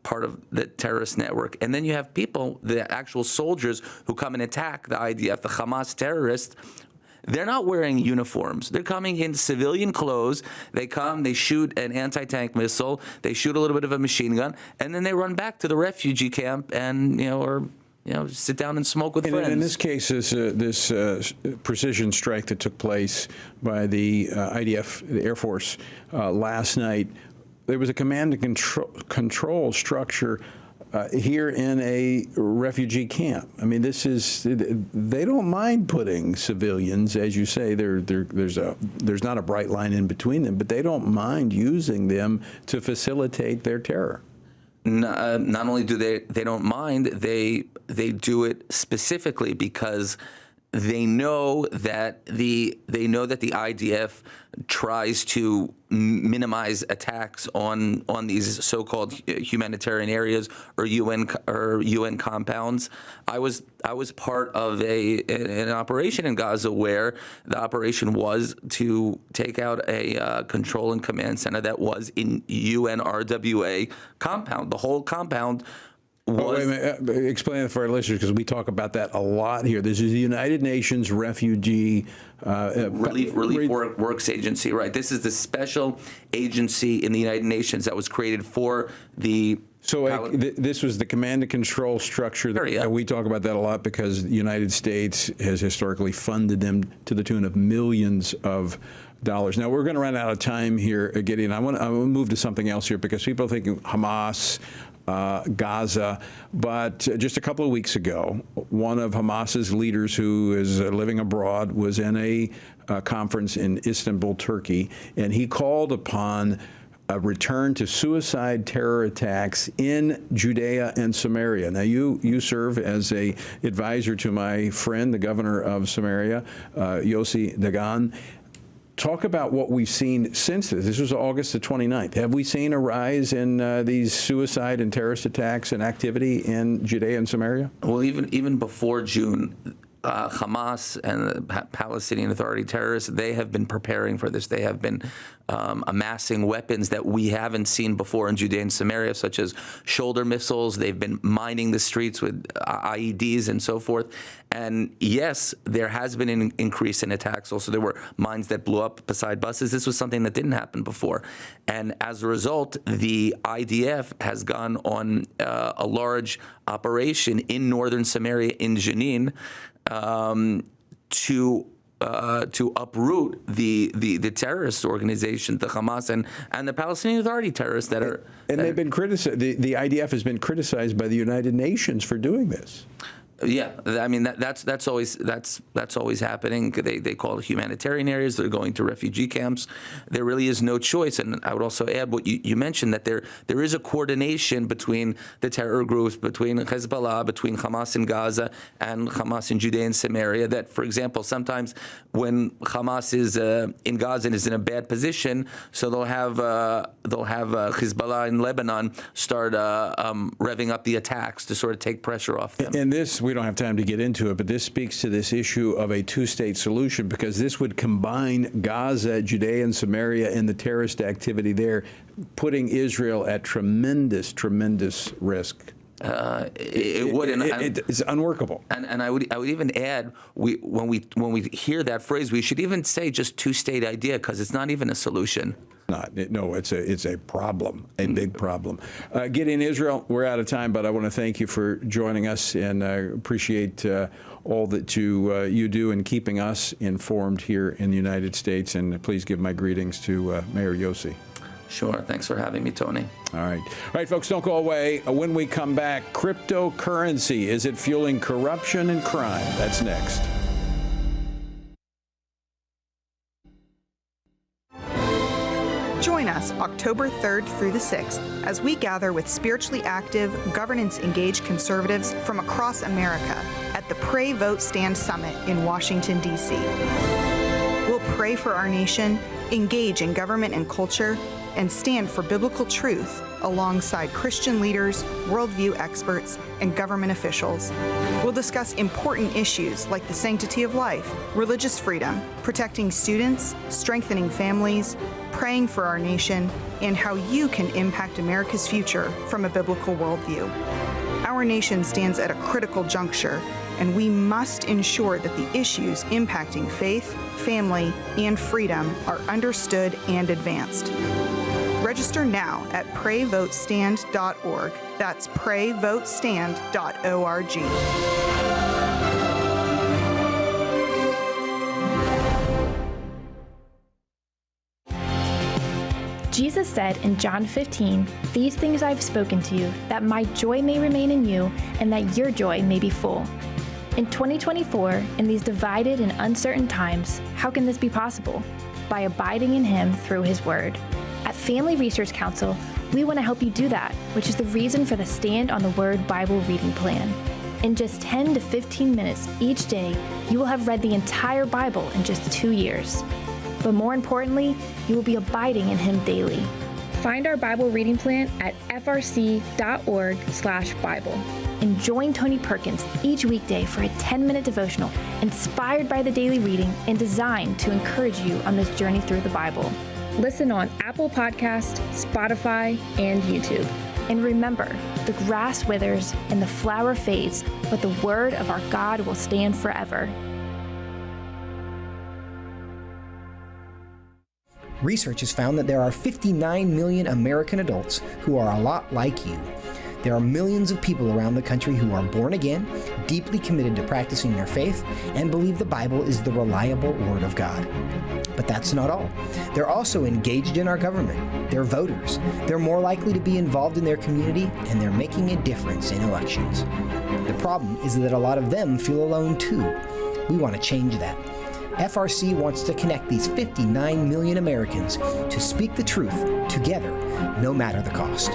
[SPEAKER 17] part of the terrorist network. And then you have people, the actual soldiers who come and attack the IDF, the Hamas terrorists. They're not wearing uniforms. They're coming in civilian clothes. They come, they shoot an anti-tank missile, they shoot a little bit of a machine gun, and then they run back to the refugee camp and, or sit down and smoke with friends.
[SPEAKER 7] In this case, this precision strike that took place by the IDF, the Air Force, last night, there was a command and control structure here in a refugee camp. I mean, they don't mind putting civilians, as you say, there's not a bright line in between them, but they don't mind using them to facilitate their terror.
[SPEAKER 17] Not only do they don't mind, they do it specifically because they know that the IDF tries to minimize attacks on these so-called humanitarian areas or UN compounds. I was part of an operation in Gaza where the operation was to take out a control and command center that was in UNRWA compound. The whole compound.
[SPEAKER 7] Wait a minute. Explain it for our listeners, because we talk about that a lot here. This is the United Nations Refugee
[SPEAKER 17] Relief Works Agency, right? This is the special agency in the United Nations that was created for the.
[SPEAKER 7] So this was the command and control structure that we talk about that a lot because the United States has historically funded them to the tune of millions of dollars. Now we're going to run out of time here, Gideon. I want to move to something else here because people are thinking Hamas. Gaza, but just a couple of weeks ago, one of Hamas's leaders who is living abroad was in a conference in Istanbul, Turkey, and he called upon a return to suicide terror attacks in Judea and Samaria. Now, you serve as a advisor to my friend, the governor of Samaria, Yossi Dagan. Talk about what we've seen since this. This was August the 29th. Have we seen a rise in these suicide and terrorist attacks and activity in Judea and Samaria?
[SPEAKER 17] Well, even before June, Hamas and the Palestinian Authority terrorists, they have been preparing for this. They have been amassing weapons that we haven't seen before in Judea and Samaria, such as shoulder missiles. They've been mining the streets with IEDs and so forth. And yes, there has been an increase in attacks. Also, there were mines that blew up beside buses. This was something that didn't happen before. And as a result, the IDF has gone on a large operation in northern Samaria, in Jenin, to uproot the terrorist organization, the Hamas and the Palestinian Authority terrorists that are.
[SPEAKER 7] And they've been criticized. The IDF has been criticized by the United Nations for doing this.
[SPEAKER 17] Yeah, I mean that's always happening. They call it humanitarian areas. They're going to refugee camps. There really is no choice. And I would also add what you mentioned, that there is a coordination between the terror groups, between Hezbollah, between Hamas in Gaza and Hamas in Judea and Samaria. That, for example, sometimes when Hamas is in Gaza and is in a bad position, so they'll have Hezbollah in Lebanon start revving up the attacks to sort of take pressure off them.
[SPEAKER 7] And this, we don't have time to get into it, but this speaks to this issue of a two-state solution, because this would combine Gaza, Judea and Samaria, and the terrorist activity there, putting Israel at tremendous risk.
[SPEAKER 17] It would, and
[SPEAKER 7] it's unworkable.
[SPEAKER 17] And I would even add, when we hear that phrase, we should even say just two-state idea, because it's not even a solution.
[SPEAKER 7] It's a problem, a big problem. Gideon, Israel, we're out of time, but I want to thank you for joining us, and I appreciate all that you do in keeping us informed here in the United States. And please give my greetings to Mayor Yossi.
[SPEAKER 17] Sure. Thanks for having me, Tony.
[SPEAKER 7] All right, folks, don't go away. When we come back, cryptocurrency, is it fueling corruption and crime? That's next.
[SPEAKER 18] Join us October 3rd through the 6th as we gather with spiritually active, governance-engaged conservatives from across America at the Pray, Vote, Stand Summit in Washington, D.C. We'll pray for our nation, engage in government and culture, and stand for biblical truth alongside Christian leaders, worldview experts, and government officials. We'll discuss important issues like the sanctity of life, religious freedom, protecting students, strengthening families, praying for our nation, and how you can impact America's future from a biblical worldview. Our nation stands at a critical juncture, and we must ensure that the issues impacting faith, family, and freedom are understood and advanced. Register now at prayvotestand.org. That's prayvotestand.org.
[SPEAKER 19] Jesus said in John 15, "These things I've spoken to you, that my joy may remain in you, and that your joy may be full." In 2024, in these divided and uncertain times, how can this be possible? By abiding in Him through His Word. At Family Research Council, we want to help you do that, which is the reason for the Stand on the Word Bible reading plan. In just 10 to 15 minutes each day, you will have read the entire Bible in just 2 years. But more importantly, you will be abiding in Him daily. Find our Bible reading plan at frc.org/Bible. And join Tony Perkins each weekday for a 10-minute devotional inspired by the daily reading and designed to encourage you on this journey through the Bible. Listen on Apple Podcasts, Spotify, and YouTube. And remember, the grass withers and the flower fades, but the word of our God will stand forever.
[SPEAKER 16] Research has found that there are 59 million American adults who are a lot like you. There are millions of people around the country who are born again, deeply committed to practicing their faith, and believe the Bible is the reliable Word of God. But that's not all. They're also engaged in our government. They're voters. They're more likely to be involved in their community, and they're making a difference in elections. The problem is that a lot of them feel alone too. We want to change that. FRC wants to connect these 59 million Americans to speak the truth together, no matter the cost.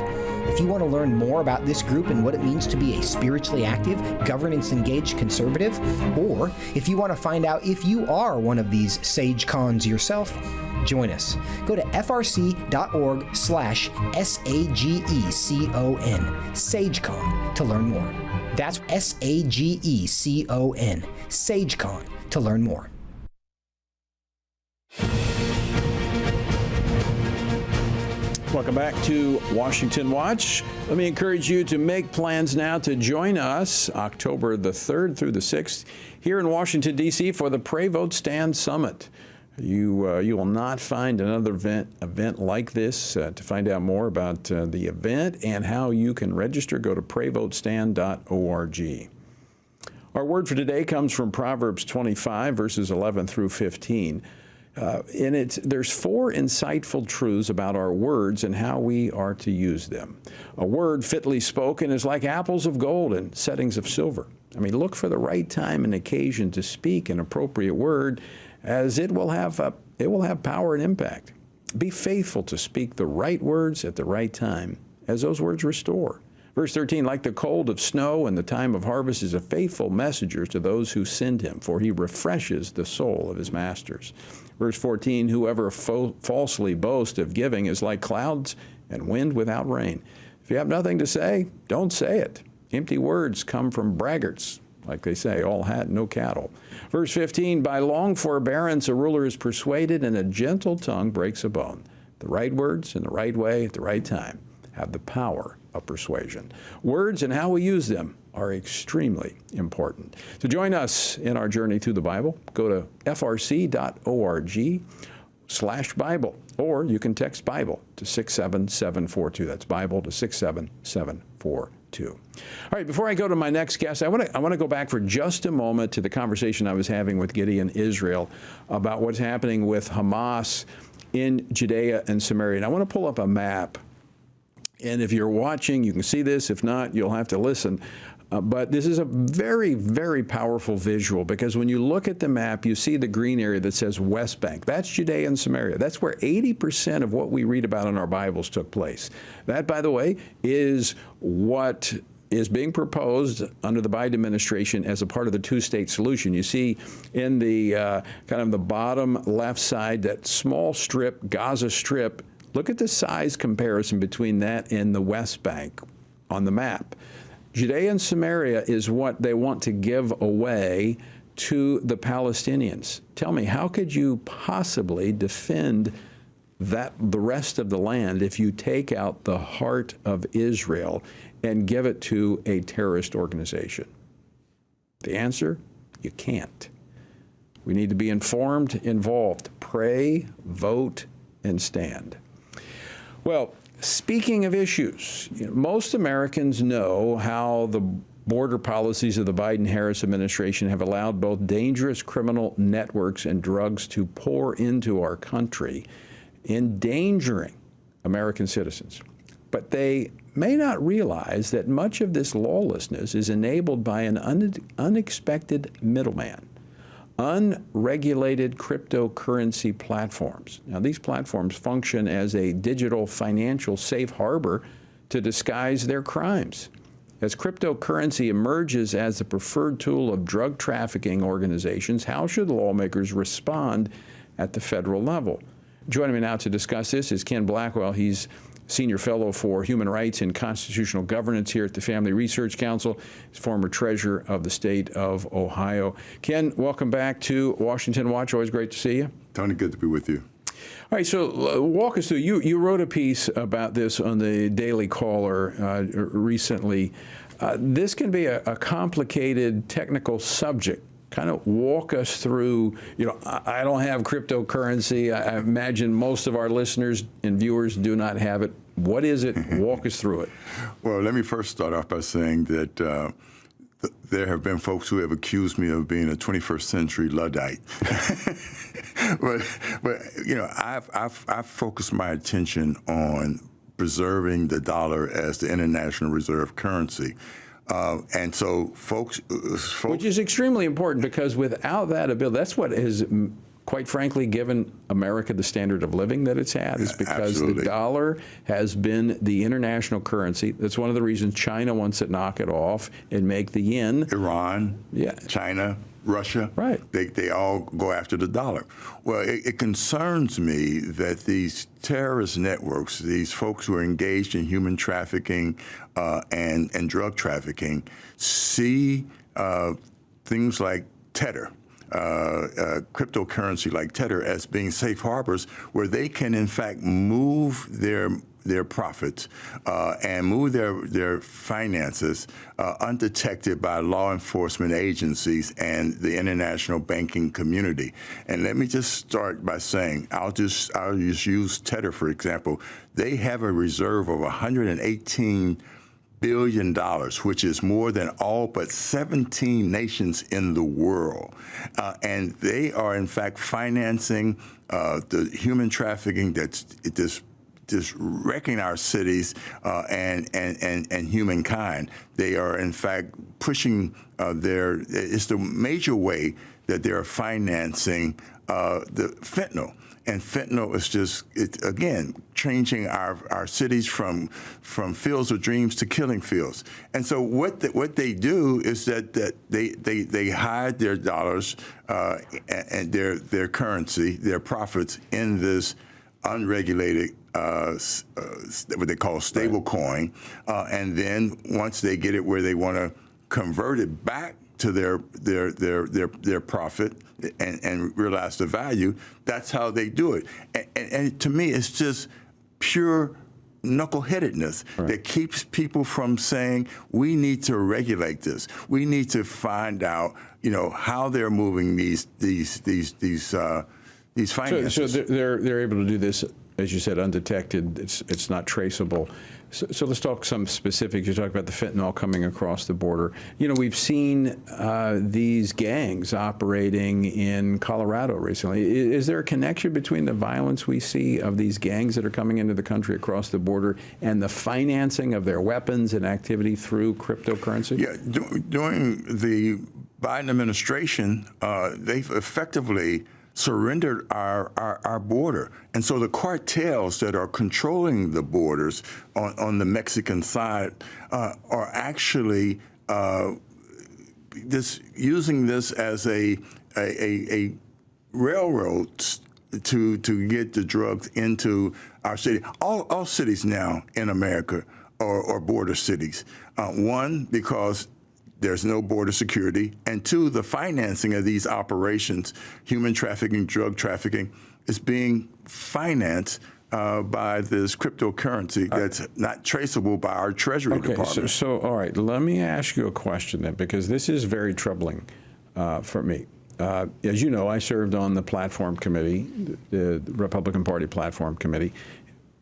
[SPEAKER 16] If you want to learn more about this group and what it means to be a spiritually active, governance-engaged conservative, or if you want to find out if you are one of these sage cons yourself, join us. Go to frc.org/SAGECON, SageCon, to learn more. That's SAGECON, SageCon, to learn more.
[SPEAKER 7] Welcome back to Washington Watch. Let me encourage you to make plans now to join us October the 3rd through the 6th here in Washington, D.C. for the Pray Vote Stand Summit. You will not find another event like this. To find out more about the event and how you can register, go to prayvotestand.org. Our word for today comes from Proverbs 25, verses 11 through 15. There's 4 insightful truths about our words and how we are to use them. A word fitly spoken is like apples of gold in settings of silver. I mean, look for the right time and occasion to speak an appropriate word, as it will have power and impact. Be faithful to speak the right words at the right time, as those words restore. Verse 13, like the cold of snow in the time of harvest is a faithful messenger to those who send him, for he refreshes the soul of his masters. Verse 14, whoever falsely boasts of giving is like clouds and wind without rain. If you have nothing to say, don't say it. Empty words come from braggarts, like they say, all hat, no cattle. Verse 15, by long forbearance a ruler is persuaded, and a gentle tongue breaks a bone. The right words in the right way at the right time have the power of persuasion. Words and how we use them are extremely important. To join us in our journey through the Bible, go to frc.org/Bible, or you can text Bible to 67742. That's Bible to 67742. All right, before I go to my next guest, I want to go back for just a moment to the conversation I was having with Gideon Israel about what's happening with Hamas in Judea and Samaria. And I want to pull up a map. And if you're watching, you can see this. If not, you'll have to listen. But this is a very, very powerful visual, because when you look at the map, you see the green area that says West Bank. That's Judea and Samaria. That's where 80% of what we read about in our Bibles took place. That, by the way, is what is being proposed under the Biden administration as a part of the two-state solution. You see in the kind of the bottom left side, that small strip, Gaza Strip. Look at the size comparison between that and the West Bank on the map. Judea and Samaria is what they want to give away to the Palestinians. Tell me, how could you possibly defend the rest of the land if you take out the heart of Israel and give it to a terrorist organization? The answer, you can't. We need to be informed, involved. Pray, vote, and stand. Well, speaking of issues, most Americans know how the border policies of the Biden-Harris administration have allowed both dangerous criminal networks and drugs to pour into our country, endangering American citizens. But they may not realize that much of this lawlessness is enabled by an unexpected middleman. Unregulated cryptocurrency platforms. Now, these platforms function as a digital financial safe harbor to disguise their crimes. As cryptocurrency emerges as the preferred tool of drug trafficking organizations, how should lawmakers respond at the federal level? Joining me now to discuss this is Ken Blackwell. He's Senior Fellow for Human Rights and Constitutional Governance here at the Family Research Council. He's former Treasurer of the state of Ohio. Ken, welcome back to Washington Watch. Always great to see you.
[SPEAKER 20] Tony, good to be with you.
[SPEAKER 7] All right, so walk us through. You wrote a piece about this on the Daily Caller recently. This can be a complicated technical subject. Kind of walk us through, I don't have cryptocurrency. I imagine most of our listeners and viewers do not have it. What is it? Walk us through it.
[SPEAKER 20] Well, let me first start off by saying that there have been folks who have accused me of being a 21st century Luddite. but I've focused my attention on preserving the dollar as the international reserve currency. And so folks,
[SPEAKER 7] which is extremely important, because without that ability, that's what has, quite frankly, given America the standard of living that it's had, is because the dollar has been the international currency. That's one of the reasons China wants to knock it off and make the yen.
[SPEAKER 20] Iran, China, Russia, right? They all go after the dollar. Well, it concerns me that these terrorist networks, these folks who are engaged in human trafficking and drug trafficking, see things like Tether, cryptocurrency like Tether, as being safe harbors where they can, in fact, move their profits and move their finances undetected by law enforcement agencies and the international banking community. And let me just start by saying, I'll just use Tether, for example. They have a reserve of $118 billion, which is more than all but 17 nations in the world. And they are, in fact, financing the human trafficking that's just wrecking our cities and humankind. They are, in fact, pushing it's the major way that they're financing the fentanyl. And fentanyl is just, again, changing our cities from fields of dreams to killing fields. And so what they do is that they hide their dollars and their currency, their profits, in this unregulated what they call stable coin, and then once they get it where they want to convert it back to their profit and realize the value, that's how they do it. And to me, it's just pure knuckleheadedness that keeps people from saying, we need to regulate this. We need to find out, how they're moving these finances.
[SPEAKER 7] So they're able to do this, as you said, undetected. It's not traceable. So let's talk some specifics. You talk about the fentanyl coming across the border. We've seen these gangs operating in Colorado recently. Is there a connection between the violence we see of these gangs that are coming into the country across the border and the financing of their weapons and activity through cryptocurrency?
[SPEAKER 20] Yeah, during the Biden administration, they've effectively surrendered our border. And so the cartels that are controlling the borders on the Mexican side are actually using this as a railroad to get the drugs into our city. All cities now in America are border cities. One, because there's no border security, and two, the financing of these operations, human trafficking, drug trafficking, is being financed by this cryptocurrency that's not traceable by our Treasury Department.
[SPEAKER 7] So all right, let me ask you a question then, because this is very troubling for me. As you know, I served on the platform committee, the Republican Party platform committee.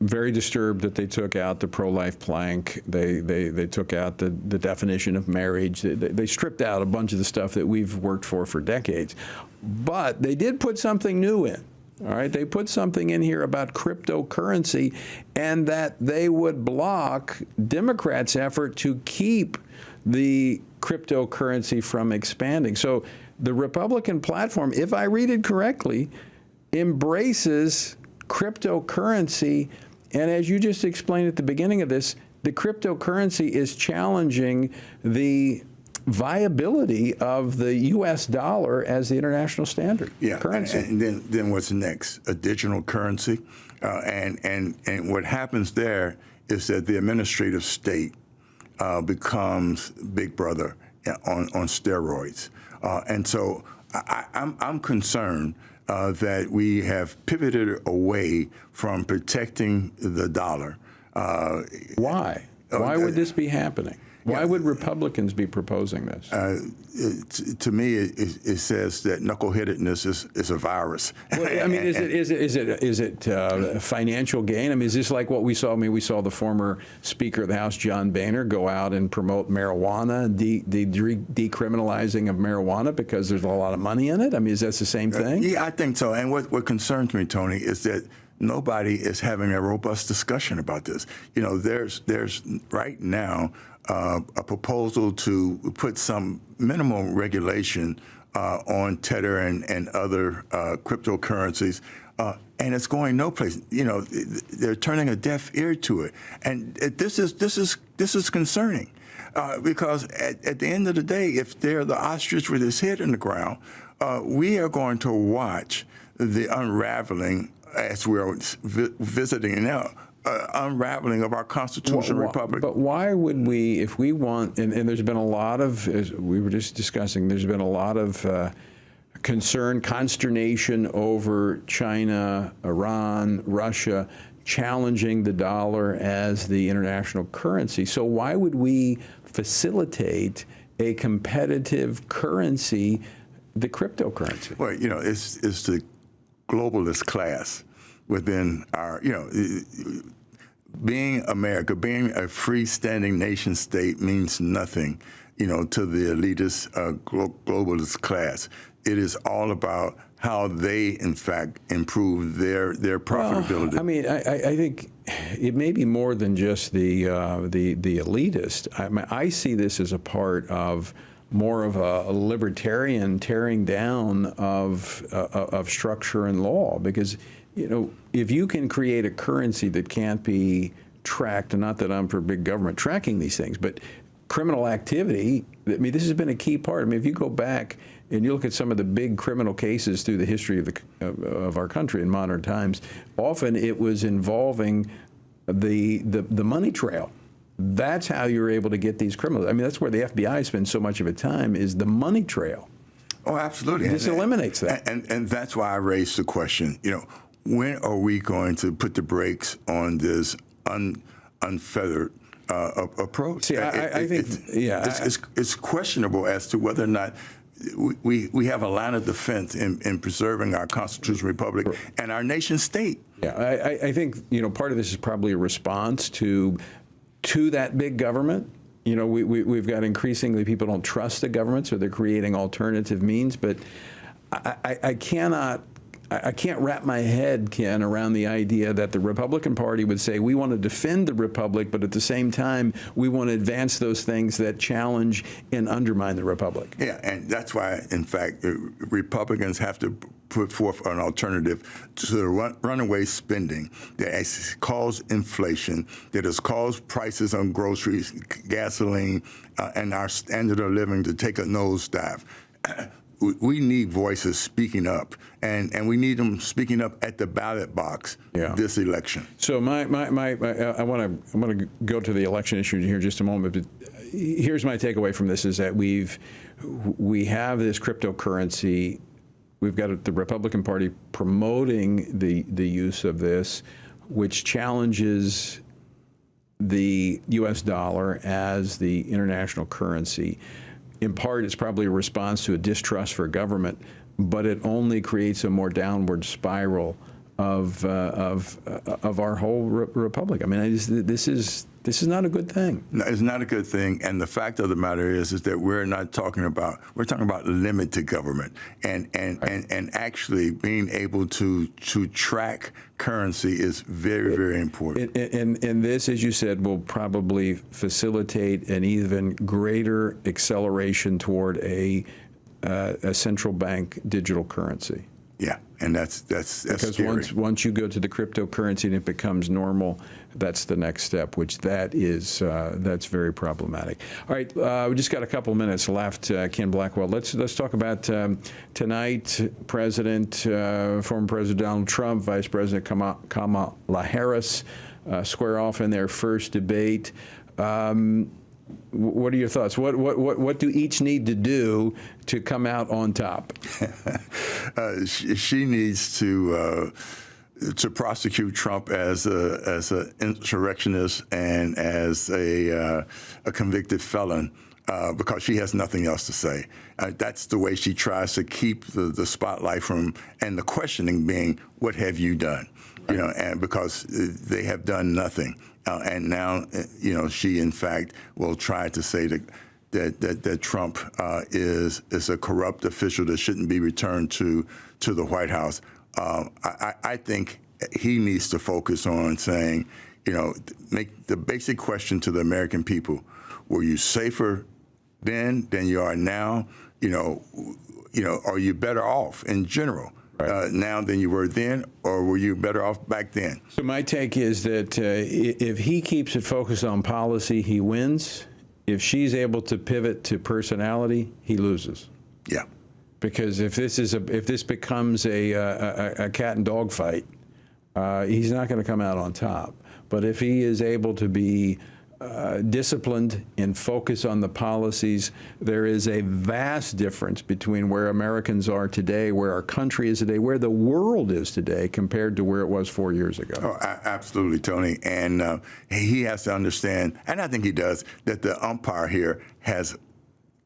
[SPEAKER 7] very disturbed that they took out the pro-life plank. They took out the definition of marriage. They stripped out a bunch of the stuff that we've worked for decades. But they did put something new in. All right, they put something in here about cryptocurrency, and that they would block Democrats' effort to keep the cryptocurrency from expanding. So the Republican platform, if I read it correctly, embraces cryptocurrency. And as you just explained at the beginning of this, the cryptocurrency is challenging the viability of the U.S. dollar as the international standard currency.
[SPEAKER 20] And then what's next? A digital currency. And what happens there is that the administrative state becomes Big Brother on steroids. And so I'm concerned that we have pivoted away from protecting the dollar.
[SPEAKER 7] Why? Why would this be happening? Why would Republicans be proposing this?
[SPEAKER 20] To me, it says that knuckleheadedness is a virus.
[SPEAKER 7] Well, I mean, is it financial gain? I mean, is this like what we saw? I mean, we saw the former Speaker of the House, John Boehner, go out and promote marijuana and decriminalizing of marijuana because there's a lot of money in it. I mean, is that the same thing?
[SPEAKER 20] Yeah, I think so. And what concerns me, Tony, is that nobody is having a robust discussion about this. You know, there's right now a proposal to put some minimum regulation on Tether and other cryptocurrencies, and it's going no place. You know, they're turning a deaf ear to it, and this is concerning because at the end of the day, if they're the ostrich with his head in the ground, we are going to watch the unraveling, as we're visiting now, unraveling of our constitutional republic.
[SPEAKER 7] But why would we, if we want, and there's been a lot of, as we were just discussing, there's been a lot of concern, consternation over China, Iran, Russia challenging the dollar as the international currency. So why would we facilitate a competitive currency, the cryptocurrency?
[SPEAKER 20] Well, you know, it's the globalist class within our, you know, being America, being a freestanding nation state means nothing, you know, to the elitist globalist class. It is all about how they, in fact, improve their profitability.
[SPEAKER 7] Well, I mean, I think it may be more than just the elitist. I see this as a part of more of a libertarian tearing down of structure and law, because, you know, if you can create a currency that can't be tracked, and not that I'm for big government tracking these things, but criminal activity, I mean, this has been a key part. I mean, if you go back and you look at some of the big criminal cases through the history of our country in modern times, often it was involving the money trail. That's how you're able to get these criminals. I mean, that's where the FBI spends so much of its time, is the money trail.
[SPEAKER 20] Oh, absolutely.
[SPEAKER 7] This eliminates that.
[SPEAKER 20] And that's why I raised the question, you know, when are we going to put the brakes on this unfeathered approach?
[SPEAKER 7] See, I think,
[SPEAKER 20] it's questionable as to whether or not we have a line of defense in preserving our constitutional republic and our nation state.
[SPEAKER 7] Yeah, I think, you know, part of this is probably a response to that big government. You know, we've got increasingly people don't trust the government, so they're creating alternative means. But I can't wrap my head, Ken, around the idea that the Republican Party would say we want to defend the republic, but at the same time we want to advance those things that challenge and undermine the republic.
[SPEAKER 20] Yeah, and that's why, in fact, Republicans have to put forth an alternative to the runaway spending that has caused inflation, that has caused prices on groceries, gasoline, and our standard of living to take a nosedive. We need voices speaking up, and we need them speaking up at the ballot box this election.
[SPEAKER 7] So I want to go to the election issue here in just a moment, but here's my takeaway from this: is that we have this cryptocurrency. We've got the Republican Party promoting the use of this, which challenges the U.S. dollar as the international currency. In part, it's probably a response to a distrust for government, but it only creates a more downward spiral of our whole republic. I mean, this is not a good thing.
[SPEAKER 20] No, it's not a good thing. And the fact of the matter is that we're talking about limited government and actually being able to track currency is very, very important.
[SPEAKER 7] And this, as you said, will probably facilitate an even greater acceleration toward a central bank digital currency.
[SPEAKER 20] Yeah, and that's
[SPEAKER 7] because
[SPEAKER 20] scary.
[SPEAKER 7] once you go to the cryptocurrency and it becomes normal, that's the next step, which that's very problematic. All right, we just got a couple minutes left. Ken Blackwell, let's talk about tonight. Former President Donald Trump, Vice President Kamala Harris square off in their first debate. What are your thoughts? What do each need to do to come out on top?
[SPEAKER 20] She needs to prosecute Trump as an insurrectionist and as a convicted felon, because she has nothing else to say. That's the way she tries to keep the spotlight and the questioning being, what have you done? Right. And because they have done nothing. And now, she in fact will try to say that Trump is a corrupt official that shouldn't be returned to the White House. I think he needs to focus on saying, make the basic question to the American people: were you safer then than you are now? Are you better off in general? Now than you were then, or were you better off back then?
[SPEAKER 7] So my take is that if he keeps it focused on policy, he wins. If she's able to pivot to personality, he loses.
[SPEAKER 20] Yeah.
[SPEAKER 7] Because if this becomes a cat and dog fight, he's not going to come out on top. But if he is able to be disciplined and focus on the policies, there is a vast difference between where Americans are today, where our country is today, where the world is today compared to where it was 4 years ago.
[SPEAKER 20] Oh, absolutely, Tony. And he has to understand, and I think he does, that the umpire here has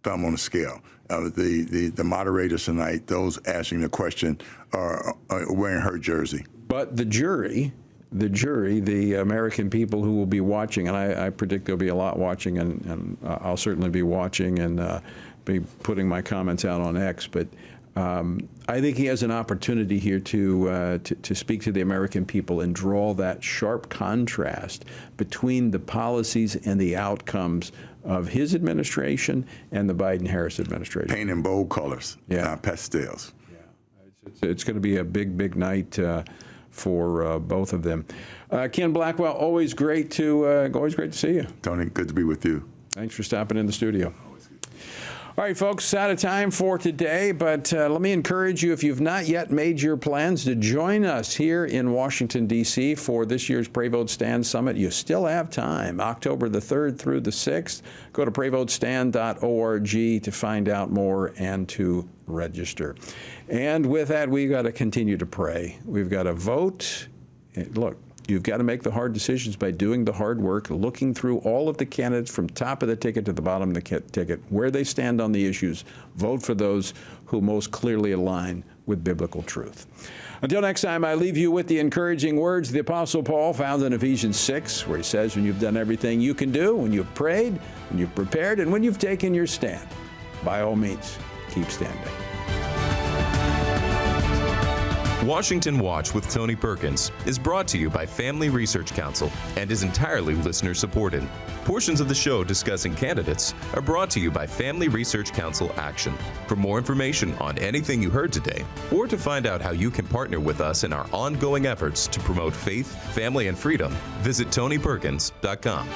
[SPEAKER 20] thumb on the scale. The moderators tonight, those asking the question, are wearing her jersey.
[SPEAKER 7] But the jury, the American people who will be watching, and I predict there'll be a lot watching, and I'll certainly be watching and be putting my comments out on X. But I think he has an opportunity here to speak to the American people and draw that sharp contrast between the policies and the outcomes of his administration and the Biden-Harris administration.
[SPEAKER 20] Paint in bold colors, pastels.
[SPEAKER 7] Yeah, it's going to be a big night for both of them. Ken Blackwell, always great to see you.
[SPEAKER 20] Tony, good to be with you.
[SPEAKER 7] Thanks for stopping in the studio. All right, folks, out of time for today, but let me encourage you, if you've not yet made your plans to join us here in Washington, D.C. for this year's Pray Vote Stand Summit, you still have time. October the 3rd through the 6th. Go to prayvotestand.org to find out more and to register. And with that, we've got to continue to pray. We've got to vote. Look, you've got to make the hard decisions by doing the hard work, looking through all of the candidates from top of the ticket to the bottom of the ticket, where they stand on the issues. Vote for those who most clearly align with biblical truth. Until next time, I leave you with the encouraging words of the Apostle Paul found in Ephesians 6, where he says, when you've done everything you can do, when you've prayed, when you've prepared, and when you've taken your stand, by all means, keep standing.
[SPEAKER 5] Washington Watch with Tony Perkins is brought to you by Family Research Council and is entirely listener-supported. Portions of the show discussing candidates are brought to you by Family Research Council Action. For more information on anything you heard today, or to find out how you can partner with us in our ongoing efforts to promote faith, family, and freedom, visit TonyPerkins.com.